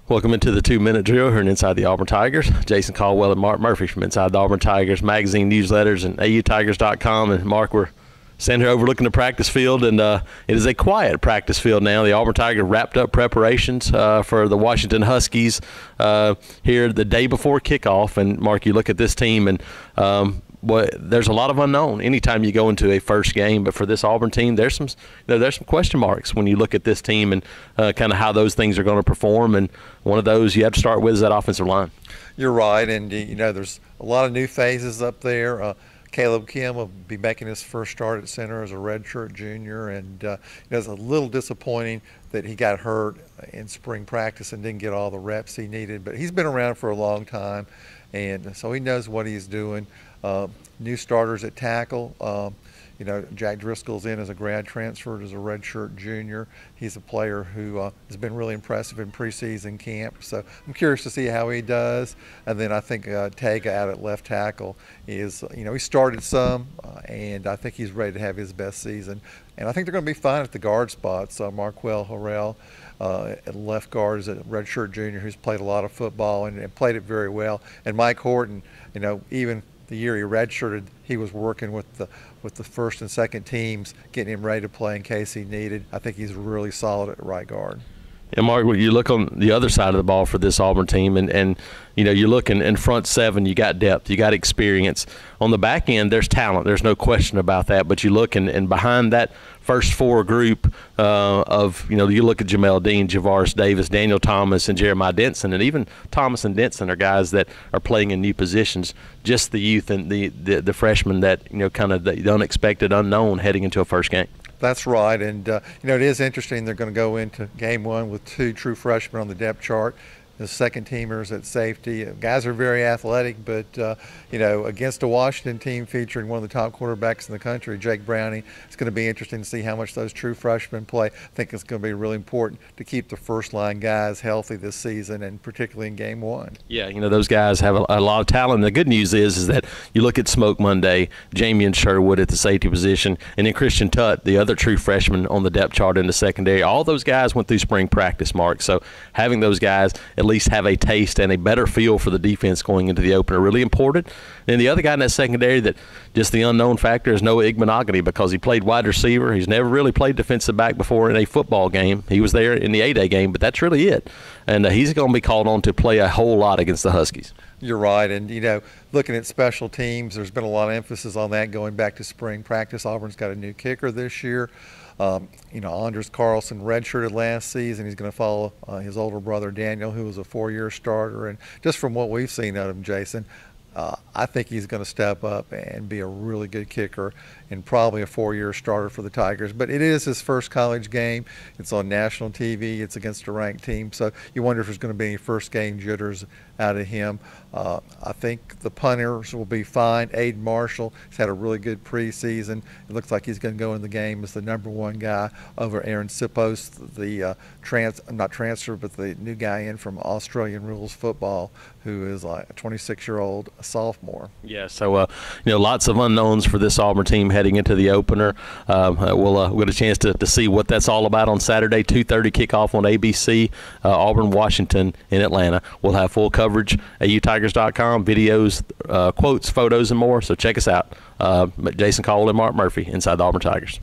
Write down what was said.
Welcome into the 2-minute drill here Inside the Auburn Tigers. Jason Caldwell and Mark Murphy from Inside the Auburn Tigers magazine, newsletters, and AUTigers.com. And Mark, we're standing here overlooking the practice field, and it is a quiet practice field now. The Auburn Tigers wrapped up preparations for the Washington Huskies here the day before kickoff. And Mark, you look at this team, and there's a lot of unknown anytime you go into a first game. But for this Auburn team, there's some question marks when you look at this team and kind of how those things are going to perform. And one of those you have to start with is that offensive line. You're right, and there's a lot of new phases up there. Caleb Kim will be making his first start at center as a redshirt junior, and it's a little disappointing that he got hurt in spring practice and didn't get all the reps he needed. But he's been around for a long time, and so he knows what he's doing. New starters at tackle. Jack Driscoll's in as a grad transfer as a redshirt junior. He's a player who has been really impressive in preseason camp. So I'm curious to see how he does. And then I think Tega out at left tackle is, he started some, and I think he's ready to have his best season. And I think they're going to be fine at the guard spots. Marquel Harrell at left guard is a redshirt junior who's played a lot of football and played it very well. And Mike Horton, even the year he redshirted, he was working with the first and second teams, getting him ready to play in case he needed. I think he's really solid at right guard. And Mark, you look on the other side of the ball for this Auburn team, and you look in front seven, you got depth, you got experience. On the back end, there's talent. There's no question about that. But you look and behind that first four group you look at Jamel Dean, Javaris Davis, Daniel Thomas, and Jeremiah Denson, and even Thomas and Denson are guys that are playing in new positions. Just the youth and the freshmen that kind of the unexpected unknown heading into a first game. That's right, and it is interesting. They're going to go into game one with two true freshmen on the depth chart. The second teamers at safety. Guys are very athletic, but against a Washington team featuring one of the top quarterbacks in the country, Jake Browning, it's going to be interesting to see how much those true freshmen play. I think it's going to be really important to keep the first line guys healthy this season, and particularly in game one. Yeah, those guys have a lot of talent. And the good news is that you look at Smoke Monday, Jamian Sherwood at the safety position, and then Christian Tutt, the other true freshman on the depth chart in the secondary. All those guys went through spring practice, Mark. So having those guys at least have a taste and a better feel for the defense going into the opener really important. And the other guy in that secondary that just the unknown factor is Noah Igbenogany, because he played wide receiver. He's never really played defensive back before in a football game. He was there in the A-Day game, but that's really it. And he's going to be called on to play a whole lot against the Huskies. You're right, and looking at special teams, there's been a lot of emphasis on that going back to spring practice. Auburn's got a new kicker this year. Anders Carlson redshirted last season. He's going to follow his older brother Daniel, who was a 4-year starter. And just from what we've seen out of him, Jason, I think he's going to step up and be a really good kicker and probably a 4-year starter for the Tigers. But it is his first college game. It's on national TV. It's against a ranked team. So you wonder if there's going to be any first game jitters out of him. I think the punters will be fine. Aiden Marshall has had a really good preseason. It looks like he's going to go in the game as the #1 guy over Aaron Sipos, the the new guy in from Australian Rules Football, who is like a 26-year-old sophomore. Yeah, so lots of unknowns for this Auburn team heading into the opener. We'll get a chance to see what that's all about on Saturday, 2:30 kickoff on ABC, Auburn, Washington in Atlanta. We'll have full coverage at AUTigers.com, videos, quotes, photos, and more. So check us out. Jason Caldwell and Mark Murphy, Inside the Auburn Tigers.